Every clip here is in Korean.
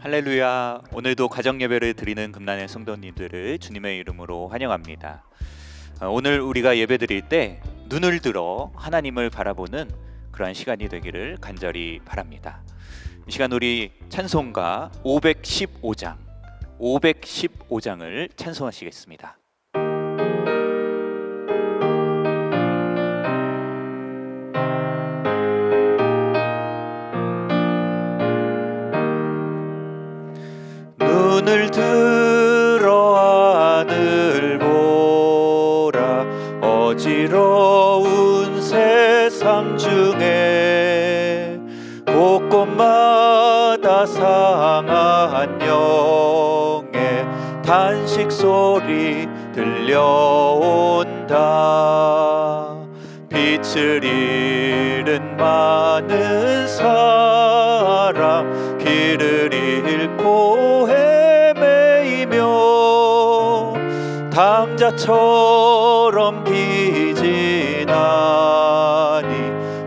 할렐루야. 오늘도 가정 예배를 드리는 금난의 성도님들을 주님의 이름으로 환영합니다. 오늘 우리가 예배 드릴 때 눈을 들어 하나님을 바라보는 그러한 시간이 되기를 간절히 바랍니다. 이 시간 우리 찬송가 515장을 찬송하시겠습니다. 눈을 들어 하늘 보라. 어지러운 세상 중에 곳곳마다 상한 영의 탄식 소리 들려온다. 빛을 잃은 많은 사람, 길을 잃고 헤매이며 당자처럼 기진하니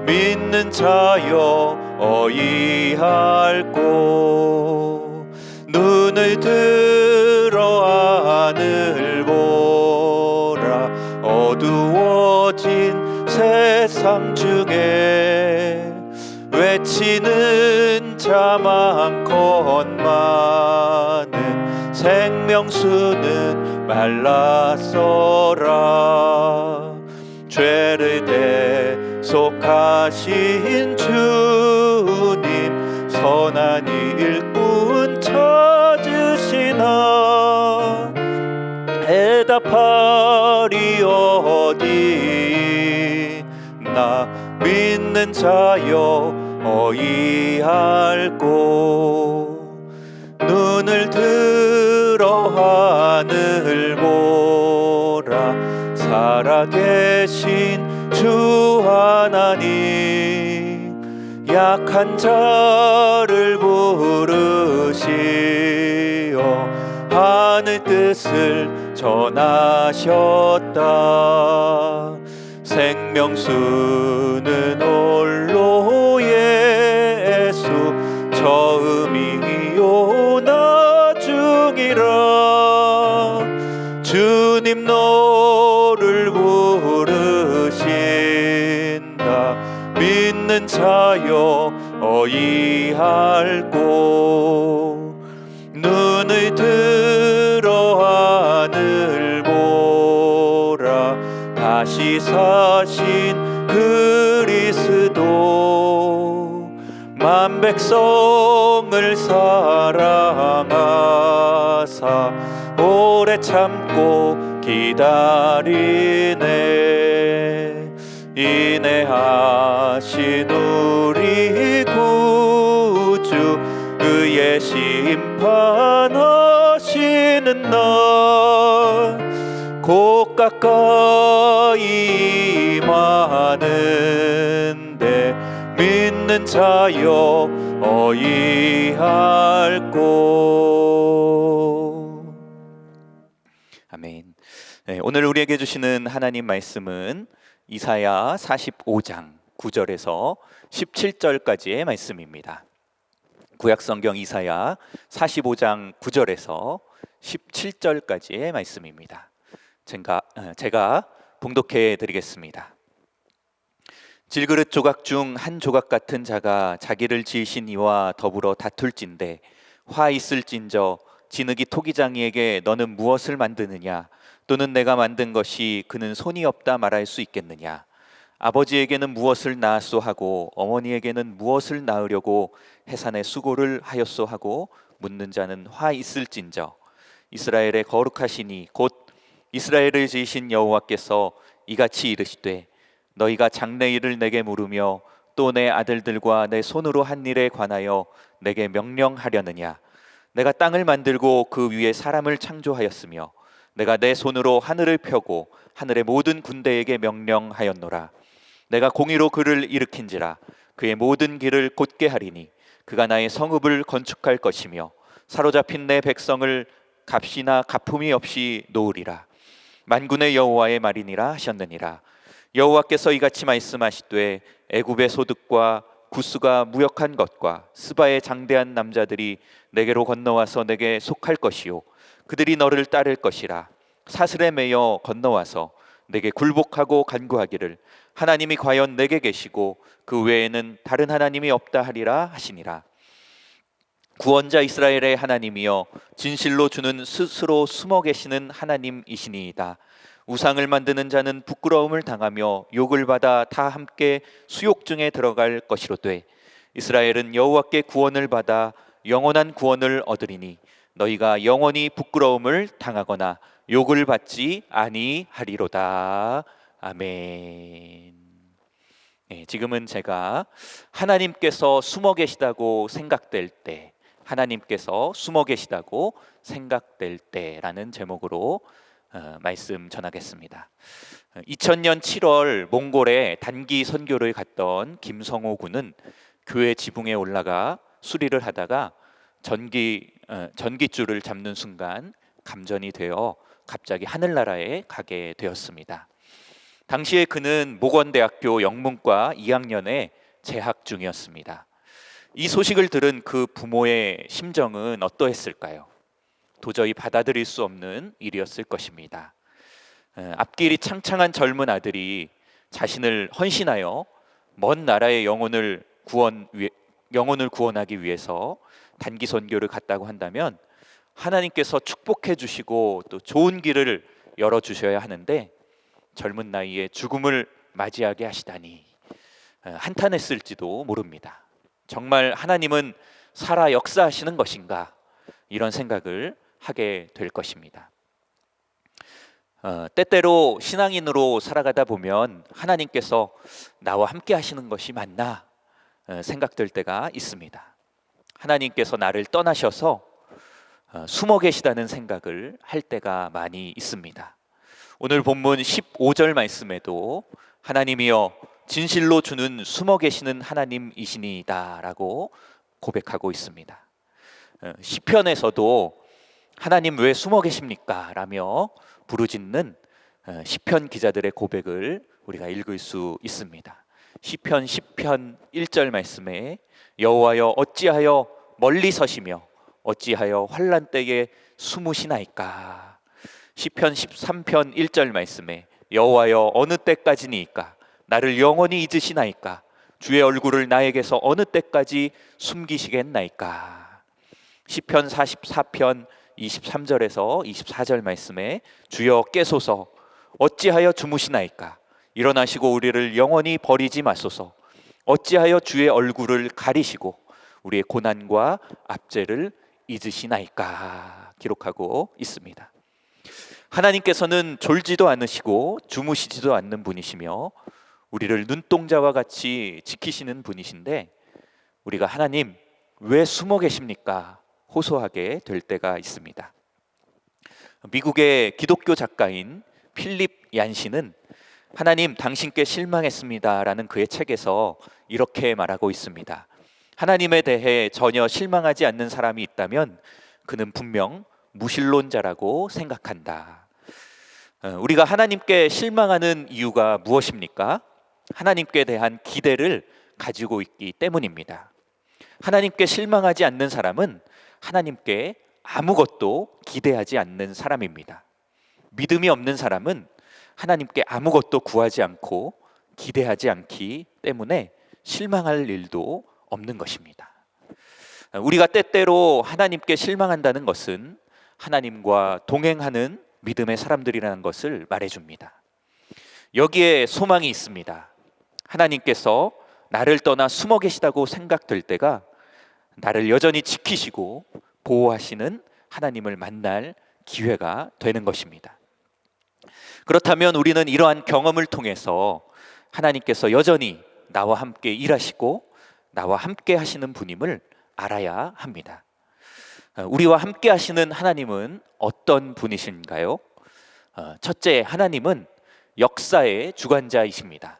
믿는 자여 어이할꼬. 눈을 들어 하늘 보라. 어두워진 세상 중에 외치는 자 많건 많은 생명수는 말랐어라. 죄를 대속하신 주님, 선한 일꾼 찾으시나. 해답하리 어디 나 믿는 자여 어이할꼬. 눈을 들어 하늘 보라. 살아계신 주 하나님, 약한 자를 부르시어 하늘 뜻을 전하셨다. 생명수는 홀로 예수, 처음이요 나중이라. 주님 너를 부르신다. 믿는 자여 어이할꼬. 눈을 들어 하늘 보라. 다시 사신 그리스도, 만 백성을 사랑하사 오래 참고 기다리네. 인내하신 우리 구주, 그의 심판하시는 날 곧 가까이 임하는데 믿는 자여 어이할꼬. 아멘. 네, 오늘 우리에게 주시는 하나님 말씀은 이사야 45장 9절에서 17절까지의 말씀입니다. 구약성경 이사야 45장 9절에서 17절까지의 말씀입니다. 제가 봉독해 드리겠습니다. 질그릇 조각 중 한 조각 같은 자가 자기를 지으신 이와 더불어 다툴진대 화 있을진저 진흙이 토기장이에게 너는 무엇을 만드느냐, 또는 내가 만든 것이 그는 손이 없다 말할 수 있겠느냐. 아버지에게는 무엇을 낳았소 하고 어머니에게는 무엇을 낳으려고 해산의 수고를 하였소 하고 묻는 자는 화 있을진저 이스라엘의 거룩하시니 곧 이스라엘을 지으신 여호와께서 이같이 이르시되 너희가 장래일을 내게 물으며 또 내 아들들과 내 손으로 한 일에 관하여 내게 명령하려느냐. 내가 땅을 만들고 그 위에 사람을 창조하였으며 내가 내 손으로 하늘을 펴고 하늘의 모든 군대에게 명령하였노라. 내가 공의로 그를 일으킨지라. 그의 모든 길을 곧게 하리니 그가 나의 성읍을 건축할 것이며 사로잡힌 내 백성을 값이나 가품이 없이 놓으리라. 만군의 여호와의 말이니라 하셨느니라. 여호와께서 이같이 말씀하시되 애굽의 소득과 구스가 무역한 것과 스바의 장대한 남자들이 내게로 건너와서 내게 속할 것이요 그들이 너를 따를 것이라. 사슬에 매여 건너와서 내게 굴복하고 간구하기를 하나님이 과연 내게 계시고 그 외에는 다른 하나님이 없다 하리라 하시니라. 구원자 이스라엘의 하나님이여 진실로 주는 스스로 숨어 계시는 하나님이시니이다. 우상을 만드는 자는 부끄러움을 당하며 욕을 받아 다 함께 수욕중에 들어갈 것이로되 이스라엘은 여호와께 구원을 받아 영원한 구원을 얻으리니 너희가 영원히 부끄러움을 당하거나 욕을 받지 아니하리로다. 아멘. 지금은 제가 하나님께서 숨어 계시다고 생각될 때, 하나님께서 숨어 계시다고 생각될 때라는 제목으로 말씀 전하겠습니다. 2000년 7월 몽골에 단기 선교를 갔던 김성호 군은 교회 지붕에 올라가 수리를 하다가 전기줄을 잡는 순간 감전이 되어 갑자기 하늘나라에 가게 되었습니다. 당시에 그는 모건대학교 영문과 2학년에 재학 중이었습니다. 이 소식을 들은 그 부모의 심정은 어떠했을까요? 도저히 받아들일 수 없는 일이었을 것입니다. 앞길이 창창한 젊은 아들이 자신을 헌신하여 먼 나라의 영혼을 구원하기 위해서 단기 선교를 갔다고 한다면 하나님께서 축복해 주시고 또 좋은 길을 열어 주셔야 하는데 젊은 나이에 죽음을 맞이하게 하시다니 한탄했을지도 모릅니다. 정말 하나님은 살아 역사하시는 것인가? 이런 생각을 하게 될 것입니다. 때때로 신앙인으로 살아가다 보면 하나님께서 나와 함께 하시는 것이 맞나 생각될 때가 있습니다. 하나님께서 나를 떠나셔서 숨어 계시다는 생각을 할 때가 많이 있습니다. 오늘 본문 15절 말씀에도 하나님이여 진실로 주는 숨어 계시는 하나님이시니이다 라고 고백하고 있습니다. 시편에서도 하나님 왜 숨어 계십니까? 라며 부르짖는 시편 기자들의 고백을 우리가 읽을 수 있습니다. 시편 10편 1절 말씀에 여호와여 어찌하여 멀리 서시며 어찌하여 환난 때에 숨으시나이까. 시편 13편 1절 말씀에 여호와여 어느 때까지니이까 나를 영원히 잊으시나이까 주의 얼굴을 나에게서 어느 때까지 숨기시겠나이까. 시편 44편 23절에서 24절 말씀에 주여 깨소서 어찌하여 주무시나이까 일어나시고 우리를 영원히 버리지 마소서 어찌하여 주의 얼굴을 가리시고 우리의 고난과 압제를 잊으시나이까 기록하고 있습니다. 하나님께서는 졸지도 않으시고 주무시지도 않는 분이시며 우리를 눈동자와 같이 지키시는 분이신데 우리가 하나님 왜 숨어 계십니까? 호소하게 될 때가 있습니다. 미국의 기독교 작가인 필립 얀시는 하나님 당신께 실망했습니다 라는 그의 책에서 이렇게 말하고 있습니다. 하나님에 대해 전혀 실망하지 않는 사람이 있다면 그는 분명 무신론자라고 생각한다. 우리가 하나님께 실망하는 이유가 무엇입니까? 하나님께 대한 기대를 가지고 있기 때문입니다. 하나님께 실망하지 않는 사람은 하나님께 아무것도 기대하지 않는 사람입니다. 믿음이 없는 사람은 하나님께 아무것도 구하지 않고 기대하지 않기 때문에 실망할 일도 없는 것입니다. 우리가 때때로 하나님께 실망한다는 것은 하나님과 동행하는 믿음의 사람들이라는 것을 말해줍니다. 여기에 소망이 있습니다. 하나님께서 나를 떠나 숨어 계시다고 생각될 때가 나를 여전히 지키시고 보호하시는 하나님을 만날 기회가 되는 것입니다. 그렇다면 우리는 이러한 경험을 통해서 하나님께서 여전히 나와 함께 일하시고 나와 함께 하시는 분임을 알아야 합니다. 우리와 함께 하시는 하나님은 어떤 분이신가요? 첫째, 하나님은 역사의 주관자이십니다.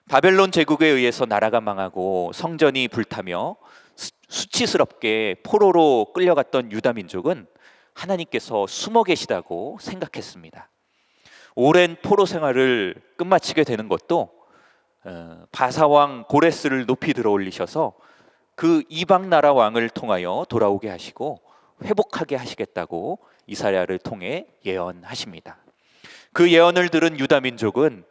바벨론 제국에 의해서 나라가 망하고 성전이 불타며 수치스럽게 포로로 끌려갔던 유다 민족은 하나님께서 숨어 계시다고 생각했습니다. 오랜 포로 생활을 끝마치게 되는 것도 바사왕 고레스를 높이 들어 올리셔서 그 이방 나라 왕을 통하여 돌아오게 하시고 회복하게 하시겠다고 이사야를 통해 예언하십니다. 그 예언을 들은 유다 민족은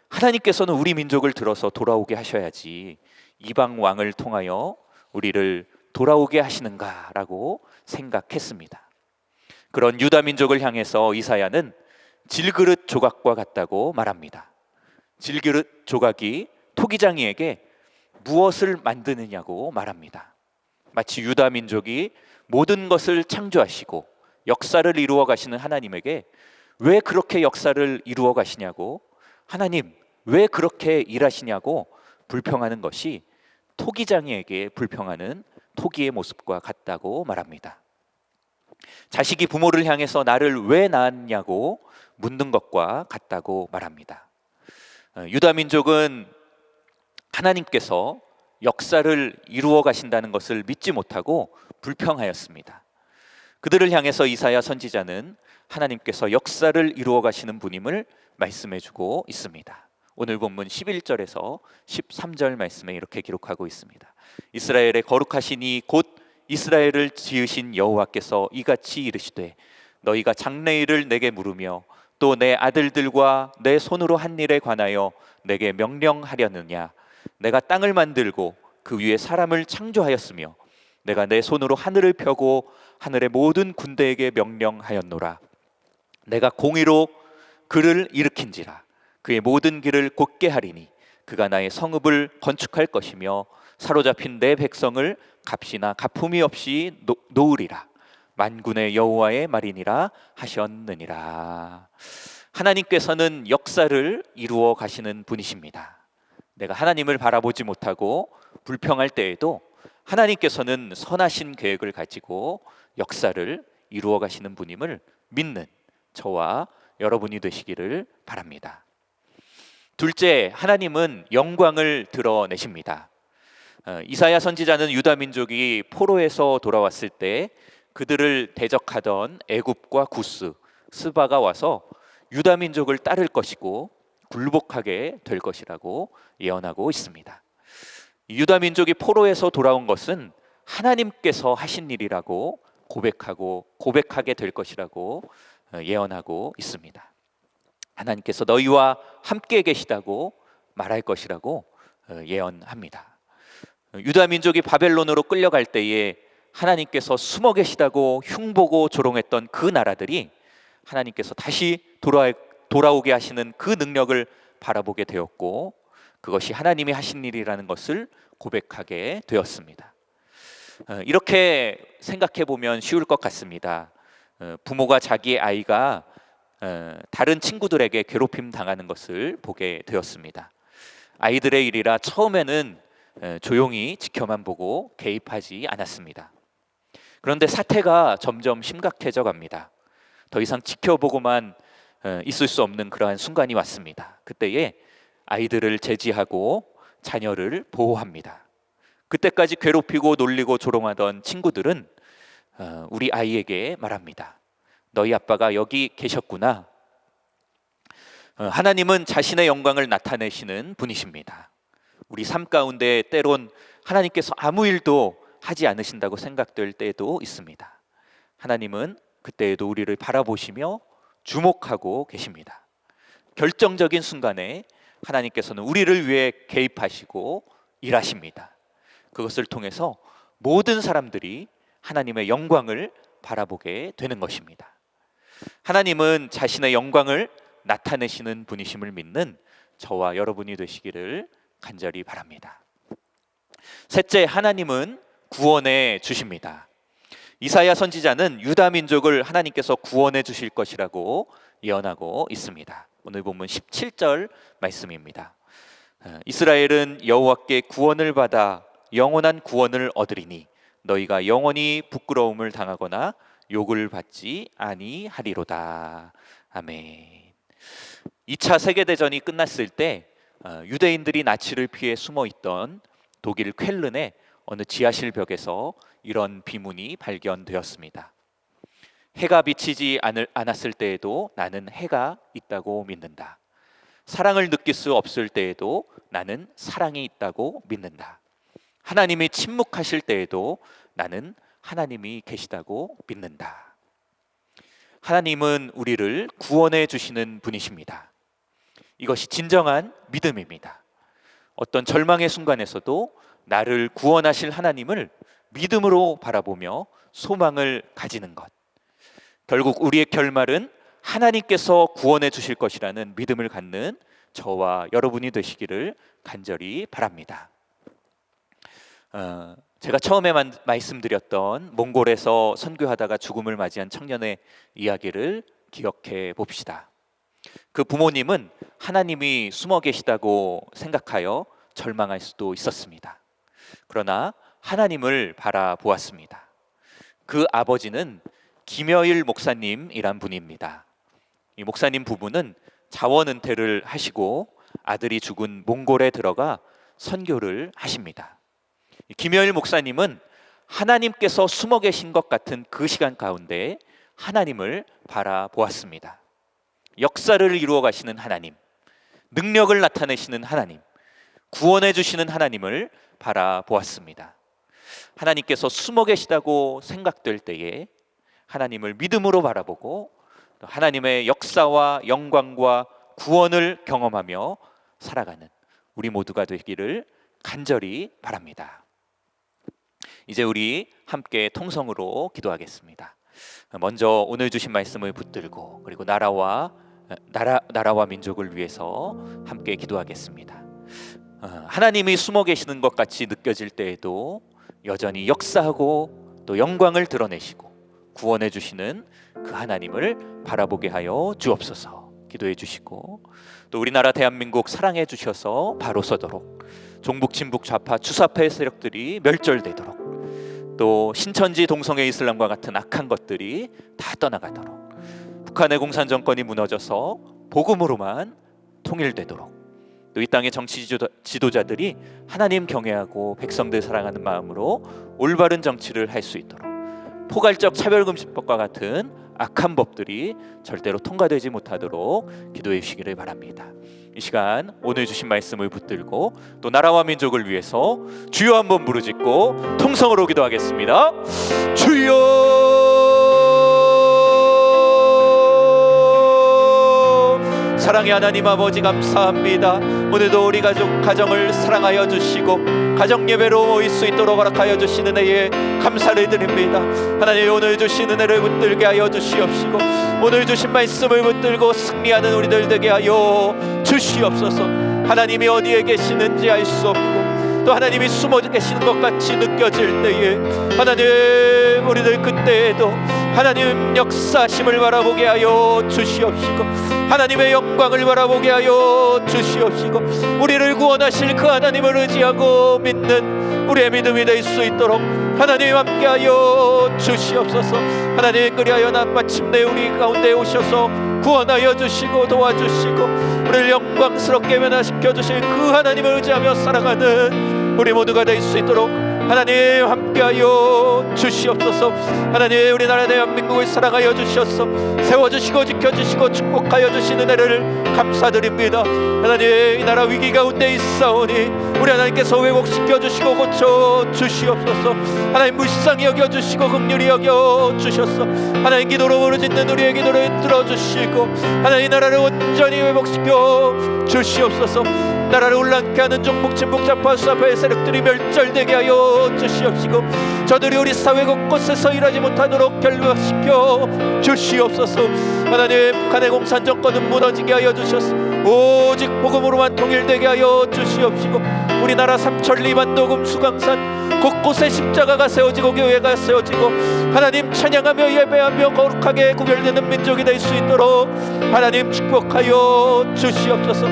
하나님께서는 우리 민족을 들어서 돌아오게 하셔야지 이방 왕을 통하여 우리를 돌아오게 하시는가라고 생각했습니다. 그런 유다 민족을 향해서 이사야는 질그릇 조각과 같다고 말합니다. 질그릇 조각이 토기장이에게 무엇을 만드느냐고 말합니다. 마치 유다 민족이 모든 것을 창조하시고 역사를 이루어 가시는 하나님에게 왜 그렇게 역사를 이루어 가시냐고, 하나님 왜 그렇게 일하시냐고 불평하는 것이 토기장이에게 불평하는 토기의 모습과 같다고 말합니다. 자식이 부모를 향해서 나를 왜 낳았냐고 묻는 것과 같다고 말합니다. 유다 민족은 하나님께서 역사를 이루어 가신다는 것을 믿지 못하고 불평하였습니다. 그들을 향해서 이사야 선지자는 하나님께서 역사를 이루어 가시는 분임을 말씀해 주고 있습니다. 오늘 본문 11절에서 13절 말씀에 이렇게 기록하고 있습니다. 이스라엘의 거룩하시니 곧 이스라엘을 지으신 여호와께서 이같이 이르시되 너희가 장래일을 내게 물으며 또 내 아들들과 내 손으로 한 일에 관하여 내게 명령하려느냐. 내가 땅을 만들고 그 위에 사람을 창조하였으며 내가 내 손으로 하늘을 펴고 하늘의 모든 군대에게 명령하였노라. 내가 공의로 그를 일으킨지라. 그의 모든 길을 곧게 하리니 그가 나의 성읍을 건축할 것이며 사로잡힌 내 백성을 값이나 가품이 없이 놓으리라. 만군의 여호와의 말이니라 하셨느니라. 하나님께서는 역사를 이루어 가시는 분이십니다. 내가 하나님을 바라보지 못하고 불평할 때에도 하나님께서는 선하신 계획을 가지고 역사를 이루어 가시는 분임을 믿는 저와 여러분이 되시기를 바랍니다. 둘째, 하나님은 영광을 드러내십니다. 이사야 선지자는 유다 민족이 포로에서 돌아왔을 때 그들을 대적하던 애굽과 구스, 스바가 와서 유다 민족을 따를 것이고 굴복하게 될 것이라고 예언하고 있습니다. 유다 민족이 포로에서 돌아온 것은 하나님께서 하신 일이라고 고백하게 될 것이라고 예언하고 있습니다. 하나님께서 너희와 함께 계시다고 말할 것이라고 예언합니다. 유다 민족이 바벨론으로 끌려갈 때에 하나님께서 숨어 계시다고 흉보고 조롱했던 그 나라들이 하나님께서 다시 돌아오게 하시는 그 능력을 바라보게 되었고 그것이 하나님이 하신 일이라는 것을 고백하게 되었습니다. 이렇게 생각해 보면 쉬울 것 같습니다. 부모가 자기의 아이가 다른 친구들에게 괴롭힘 당하는 것을 보게 되었습니다. 아이들의 일이라 처음에는 조용히 지켜만 보고 개입하지 않았습니다. 그런데 사태가 점점 심각해져 갑니다. 더 이상 지켜보고만 있을 수 없는 그러한 순간이 왔습니다. 그때에 아이들을 제지하고 자녀를 보호합니다. 그때까지 괴롭히고 놀리고 조롱하던 친구들은 우리 아이에게 말합니다. 너희 아빠가 여기 계셨구나. 하나님은 자신의 영광을 나타내시는 분이십니다. 우리 삶 가운데 때론 하나님께서 아무 일도 하지 않으신다고 생각될 때도 있습니다. 하나님은 그때에도 우리를 바라보시며 주목하고 계십니다. 결정적인 순간에 하나님께서는 우리를 위해 개입하시고 일하십니다. 그것을 통해서 모든 사람들이 하나님의 영광을 바라보게 되는 것입니다. 하나님은 자신의 영광을 나타내시는 분이심을 믿는 저와 여러분이 되시기를 간절히 바랍니다. 셋째, 하나님은 구원해 주십니다. 이사야 선지자는 유다 민족을 하나님께서 구원해 주실 것이라고 예언하고 있습니다. 오늘 본문 17절 말씀입니다. 이스라엘은 여호와께 구원을 받아 영원한 구원을 얻으리니 너희가 영원히 부끄러움을 당하거나 욕을 받지 아니하리로다. 아멘. 2차 세계대전이 끝났을 때 유대인들이 나치를 피해 숨어있던 독일 쾰른의 어느 지하실 벽에서 이런 비문이 발견되었습니다. 해가 비치지 않았을 때에도 나는 해가 있다고 믿는다. 사랑을 느낄 수 없을 때에도 나는 사랑이 있다고 믿는다. 하나님이 침묵하실 때에도 나는 하나님이 계시다고 믿는다. 하나님은 우리를 구원해 주시는 분이십니다. 이것이 진정한 믿음입니다. 어떤 절망의 순간에서도 나를 구원하실 하나님을 믿음으로 바라보며 소망을 가지는 것. 결국 우리의 결말은 하나님께서 구원해 주실 것이라는 믿음을 갖는 저와 여러분이 되시기를 간절히 바랍니다. 제가 처음에 말씀드렸던 몽골에서 선교하다가 죽음을 맞이한 청년의 이야기를 기억해 봅시다. 그 부모님은 하나님이 숨어 계시다고 생각하여 절망할 수도 있었습니다. 그러나 하나님을 바라보았습니다. 그 아버지는 김여일 목사님이란 분입니다. 이 목사님 부부는 자원 은퇴를 하시고 아들이 죽은 몽골에 들어가 선교를 하십니다. 김여일 목사님은 하나님께서 숨어 계신 것 같은 그 시간 가운데 하나님을 바라보았습니다. 역사를 이루어 가시는 하나님, 능력을 나타내시는 하나님, 구원해 주시는 하나님을 바라보았습니다. 하나님께서 숨어 계시다고 생각될 때에 하나님을 믿음으로 바라보고 하나님의 역사와 영광과 구원을 경험하며 살아가는 우리 모두가 되기를 간절히 바랍니다. 이제 우리 함께 통성으로 기도하겠습니다. 먼저 오늘 주신 말씀을 붙들고 그리고 나라와 민족을 위해서 함께 기도하겠습니다. 하나님이 숨어 계시는 것 같이 느껴질 때에도 여전히 역사하고 또 영광을 드러내시고 구원해 주시는 그 하나님을 바라보게 하여 주옵소서. 기도해 주시고 또 우리나라 대한민국 사랑해 주셔서 바로 서도록, 종북 친북 좌파 주사파 세력들이 멸절되도록, 또 신천지 동성애 이슬람과 같은 악한 것들이 다 떠나가도록, 북한의 공산 정권이 무너져서 복음으로만 통일되도록, 또 이 땅의 정치 지도자들이 하나님 경외하고 백성들 사랑하는 마음으로 올바른 정치를 할 수 있도록, 포괄적 차별금지법과 같은 악한 법들이 절대로 통과되지 못하도록 기도해 주시기를 바랍니다. 이 시간 오늘 주신 말씀을 붙들고 또 나라와 민족을 위해서 주여 한번 부르짖고 통성으로 기도하겠습니다. 주여! 사랑의 하나님 아버지 감사합니다. 오늘도 우리 가정을 사랑하여 주시고 가정 예배로 모일 수 있도록 허락하여 주시는 은혜에 감사를 드립니다. 하나님, 오늘 주신 은혜를 붙들게 하여 주시옵시고 오늘 주신 말씀을 붙들고 승리하는 우리들 되게 하여 주시옵소서. 하나님이 어디에 계시는지 알 수 없고 또 하나님이 숨어 계시는 것 같이 느껴질 때에 하나님, 우리들 그때에도 하나님 역사심을 바라보게 하여 주시옵시고 하나님의 영광을 바라보게 하여 주시옵시고 우리를 구원하실 그 하나님을 의지하고 믿는 우리의 믿음이 될 수 있도록 하나님 함께하여 주시옵소서. 하나님, 그리하여 마침내 우리 가운데 오셔서 구원하여 주시고 도와주시고 우리를 영광스럽게 변화시켜 주실 그 하나님을 의지하며 살아가는 우리 모두가 될 수 있도록 하나님 함께하여 주시옵소서. 하나님, 우리나라 대한민국을 사랑하여 주셔서 세워주시고 지켜주시고 축복하여 주시는 은혜를 감사드립니다. 하나님, 이 나라 위기 가운데 있사오니 우리 하나님께서 회복시켜 주시고 고쳐 주시옵소서. 하나님, 불쌍히 여겨주시고 긍휼히 여겨주셔서 하나님, 기도로 부르짖는 우리의 기도를 들어주시고 하나님, 이 나라를 온전히 회복시켜 주시옵소서. 나라를 혼란케 하는 종북 친북 좌파 수사파의 세력들이 멸절되게 하여 주시옵시고 저들이 우리 사회 곳곳에서 일하지 못하도록 결박시켜 주시옵소서. 하나님, 북한의 공산 정권은 무너지게 하여 주셔서 오직 복음으로만 통일되게 하여 주시옵시고 우리나라 삼천리 반도금 수강산 곳곳에 십자가가 세워지고 교회가 세워지고 하나님 찬양하며 예배하며 거룩하게 구별되는 민족이 될 수 있도록 하나님 축복하여 주시옵소서.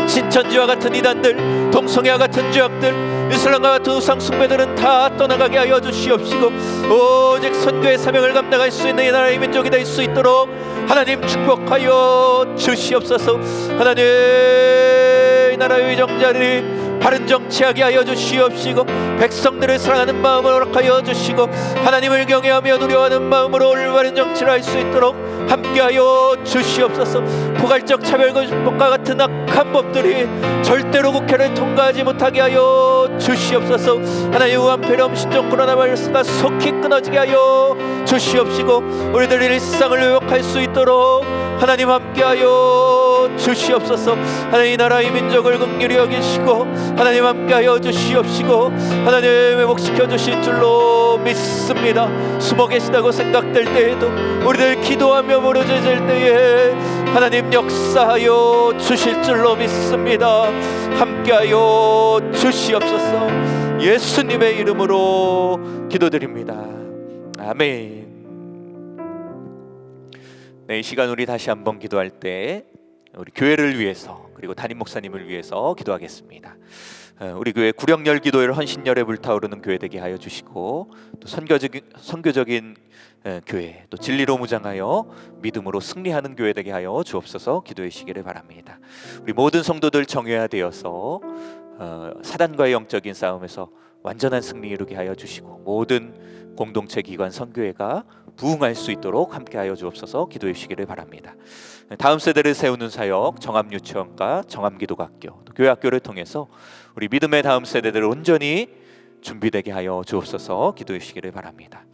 신천지와 같은 이단들, 동성애와 같은 죄악들, 이슬람과 같은 우상 숭배들은 다 떠나가게 하여 주시옵시고 오직 선교의 사명을 감당할 수 있는 이 나라의 민족이 될 수 있도록 하나님 축복하여 주시옵소서. 하나님, 이 나라의 위정자들이 바른 정치하게 하여 주시옵시고, 백성들을 사랑하는 마음을 허락하여 주시고, 하나님을 경외하며 두려워하는 마음으로 올바른 정치를 할 수 있도록 함께하여 주시옵소서. 포괄적 차별과 같은 악한 법들이 절대로 국회를 통과하지 못하게 하여 주시옵소서. 하나님, 우한폐렴 신종 코로나 바이러스가 속히 끊어지게 하여 주시옵시고, 우리들 일상을 회복할 수 있도록 하나님 함께하여 주시옵소서. 하나님, 이 나라의 민족을 긍휼히 여기시고 하나님 함께하여 주시옵시고, 하나님 회복시켜 주실 줄로 믿습니다. 숨어 계시다고 생각될 때에도, 우리들 기도하며 부르짖을 때에 하나님 역사하여 주실 줄로 믿습니다. 함께하여 주시옵소서. 예수님의 이름으로 기도드립니다. 아멘. 네, 이 시간 우리 다시 한번 기도할 때 우리 교회를 위해서, 그리고 담임 목사님을 위해서 기도하겠습니다. 우리 교회 구령열 기도열 헌신열에 불타오르는 교회 되게 하여 주시고, 또 선교적인 교회, 또 진리로 무장하여 믿음으로 승리하는 교회 되게 하여 주옵소서. 기도해 주시기를 바랍니다. 우리 모든 성도들 정예화되어서 사단과의 영적인 싸움에서 완전한 승리 이루게 하여 주시고, 모든 공동체 기관 선교회가 부흥할 수 있도록 함께하여 주옵소서. 기도해 주시기를 바랍니다. 다음 세대를 세우는 사역, 정암유치원과 정암기도학교, 교회학교를 통해서 우리 믿음의 다음 세대들을 온전히 준비되게 하여 주옵소서. 기도해 주시기를 바랍니다.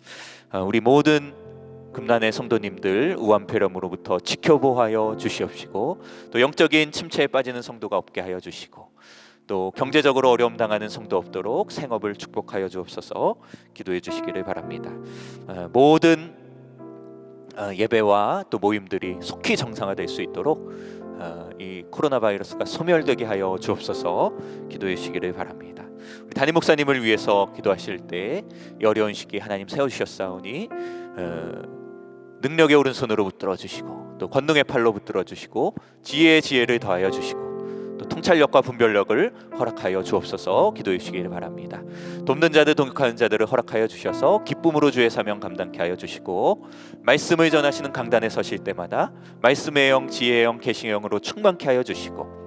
우리 모든 금난의 성도님들 우한폐렴으로부터 지켜보하여 주시옵시고, 또 영적인 침체에 빠지는 성도가 없게 하여 주시고, 또 경제적으로 어려움 당하는 성도 없도록 생업을 축복하여 주옵소서. 기도해 주시기를 바랍니다. 모든 예배와 또 모임들이 속히 정상화될 수 있도록 이 코로나 바이러스가 소멸되게 하여 주옵소서. 기도해 주시기를 바랍니다. 우리 담임 목사님을 위해서 기도하실 때 이 어려운 시기 하나님 세워주셨사오니 능력의 오른손으로 붙들어 주시고, 또 권능의 팔로 붙들어 주시고, 지혜를 더하여 주시고, 또 통찰력과 분별력을 허락하여 주옵소서. 기도해 주시기를 바랍니다. 돕는 자들, 동역하는 자들을 허락하여 주셔서 기쁨으로 주의 사명 감당케 하여 주시고, 말씀을 전하시는 강단에 서실 때마다 말씀의 영, 지혜의 영, 계시의 영으로 충만케 하여 주시고,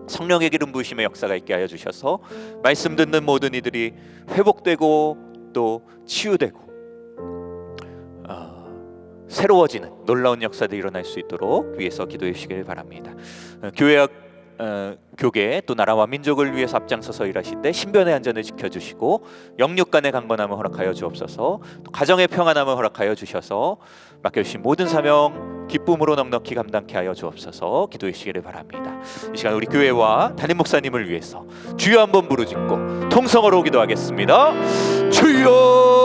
성령의 기름 부으심의 역사가 있게 하여 주셔서 말씀 듣는 모든 이들이 회복되고 또 치유되고 새로워지는 놀라운 역사들이 일어날 수 있도록 위해서 기도해 주시길 바랍니다. 교계 또 나라와 민족을 위해서 앞장서서 일하실 때 신변의 안전을 지켜주시고, 영육간의 강건함을 허락하여 주옵소서. 또 가정의 평안함을 허락하여 주셔서 맡겨주신 모든 사명 기쁨으로 넉넉히 감당케 하여 주옵소서. 기도해 주시기를 바랍니다. 이 시간 우리 교회와 담임 목사님을 위해서 주여 한번 부르짖고 통성어로 기도하겠습니다. 주여!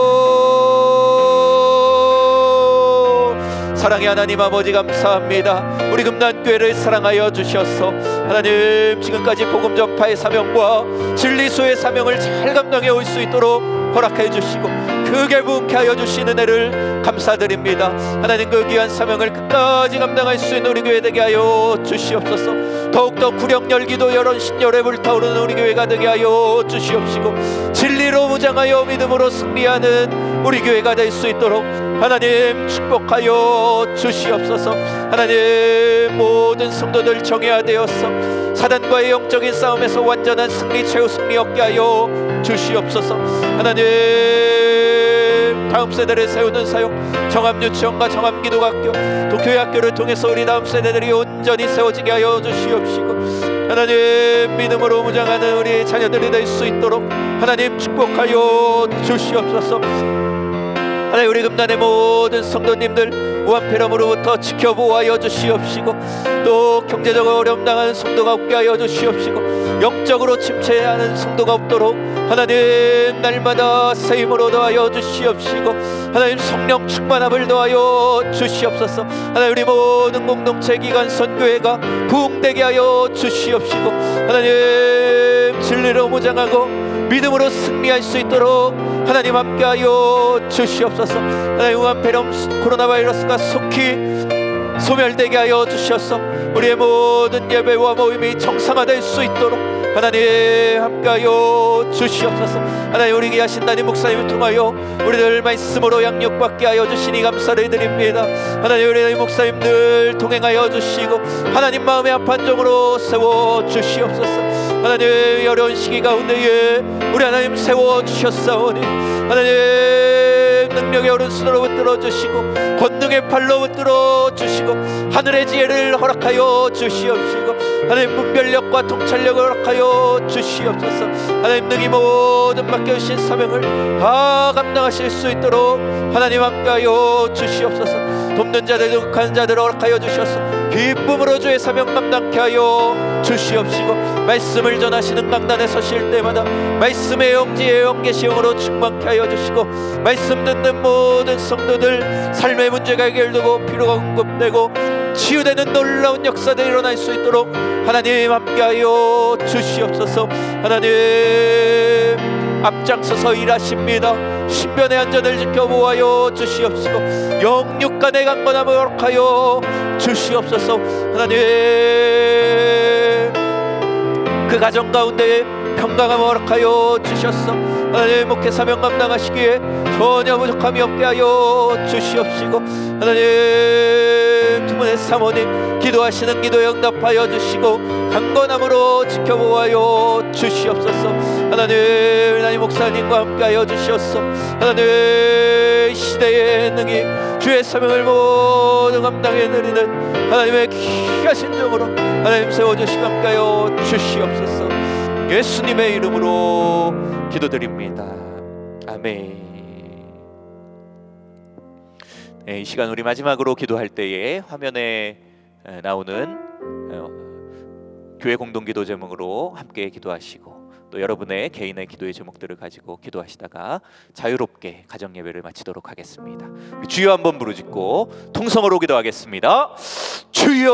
사랑의 하나님 아버지, 감사합니다. 우리 금난교회를 사랑하여 주셔서 하나님 지금까지 복음 전파의 사명과 진리소의 사명을 잘 감당해 올 수 있도록 허락해 주시고, 크게 부흥케 하여 주시는 은혜를 감사드립니다. 하나님, 그 귀한 사명을 끝까지 감당할 수 있는 우리 교회 되게 하여 주시옵소서. 더욱더 구령열 기도열 헌신열에 불타오르는 우리 교회가 되게 하여 주시옵시고, 진리로 무장하여 믿음으로 승리하는 우리 교회가 될 수 있도록 하나님 축복하여 주시옵소서. 하나님, 모든 성도들 정예화되어서 사단과의 영적인 싸움에서 완전한 승리, 최후 승리 얻게 하여 주시옵소서. 하나님, 다음 세대를 세우는 사역, 정암유치원과 정암기도학교, 또 교회학교를 통해서 우리 다음 세대들이 온전히 세워지게 하여 주시옵시고, 하나님 믿음으로 무장하는 우리 자녀들이 될 수 있도록 하나님 축복하여 주시옵소서. 하나님, 우리 금단의 모든 성도님들 우한폐렴으로부터 지켜보아여 주시옵시고, 또 경제적으로 어려움 당하는 성도가 없게 하여 주시옵시고, 영적으로 침체하는 성도가 없도록 하나님 날마다 세임으로 더하여 주시옵시고, 하나님 성령 충만함을 더하여 주시옵소서. 하나님, 우리 모든 공동체 기관 선교회가 부흥되게 하여 주시옵시고, 하나님 진리로 무장하고 믿음으로 승리할 수 있도록 하나님 함께하여 주시옵소서. 하나님, 우한폐렴 코로나 바이러스가 속히 소멸되게 하여 주셔서 우리의 모든 예배와 모임이 정상화될 수 있도록 하나님 함께하여 주시옵소서. 하나님, 우리 귀하신 담임 목사님을 통하여 우리들 말씀으로 양육받게 하여 주시니 감사를 드립니다. 하나님, 우리 담임 목사님들 동행하여 주시고 하나님 마음의 합한 종으로 세워 주시옵소서. 하나님 어려운 시기 가운데에 우리 하나님 세워주셨사오니 하나님 능력의 오른손으로 붙들어 주시고 권능의 팔로 붙들어 주시고 하늘의 지혜를 허락하여 주시옵시고 하나님 분별력과 통찰력을 허락하여 주시옵소서. 하나님 능히 모든 맡겨주신 사명을 다 감당하실 수 있도록 하나님 함께하여 주시옵소서. 돕는 자들 독한 자들을 허락하여 주셔서 기쁨으로 주의 사명 감당케 하여 주시옵시고 말씀을 전하시는 강단에 서실 때마다 말씀의 영지의 영계시 영으로 충만케 하여 주시고 말씀 듣는 모든 성도들 삶의 문제가 해결되고 필요가 공급되고 치유되는 놀라운 역사들이 일어날 수 있도록 하나님 함께하여 주시옵소서. 하나님 앞장서서 일하십니다. 신변의 안전을 지켜보아요 주시옵시고 영육간의 강건함을 허락하여 주시옵소서. 하나님 그 가정 가운데 평강함을 허락하여 주셨어. 하나님 목회 사명 감당하시기에 전혀 부족함이 없게 하여 주시옵시고 하나님 두 분의 사모님 기도하시는 기도에 응답하여 주시고 강건함으로 지켜보아요 주시옵소서. 하나님 목사님과 함께하여 주시옵소서. 하나님 시대의 능히 주의 사명을 모두 감당해 드리는 하나님의 귀하신 종으로 하나님 세워주시고 함께하여 주시옵소서. 예수님의 이름으로 기도드립니다. 아멘. 네, 이 시간 우리 마지막으로 기도할 때에 화면에 나오는 교회 공동기도 제목으로 함께 기도하시고 또 여러분의 개인의 기도의 제목들을 가지고 기도하시다가 자유롭게 가정 예배를 마치도록 하겠습니다. 주여 한번 부르짖고 통성으로 기도하겠습니다. 주여.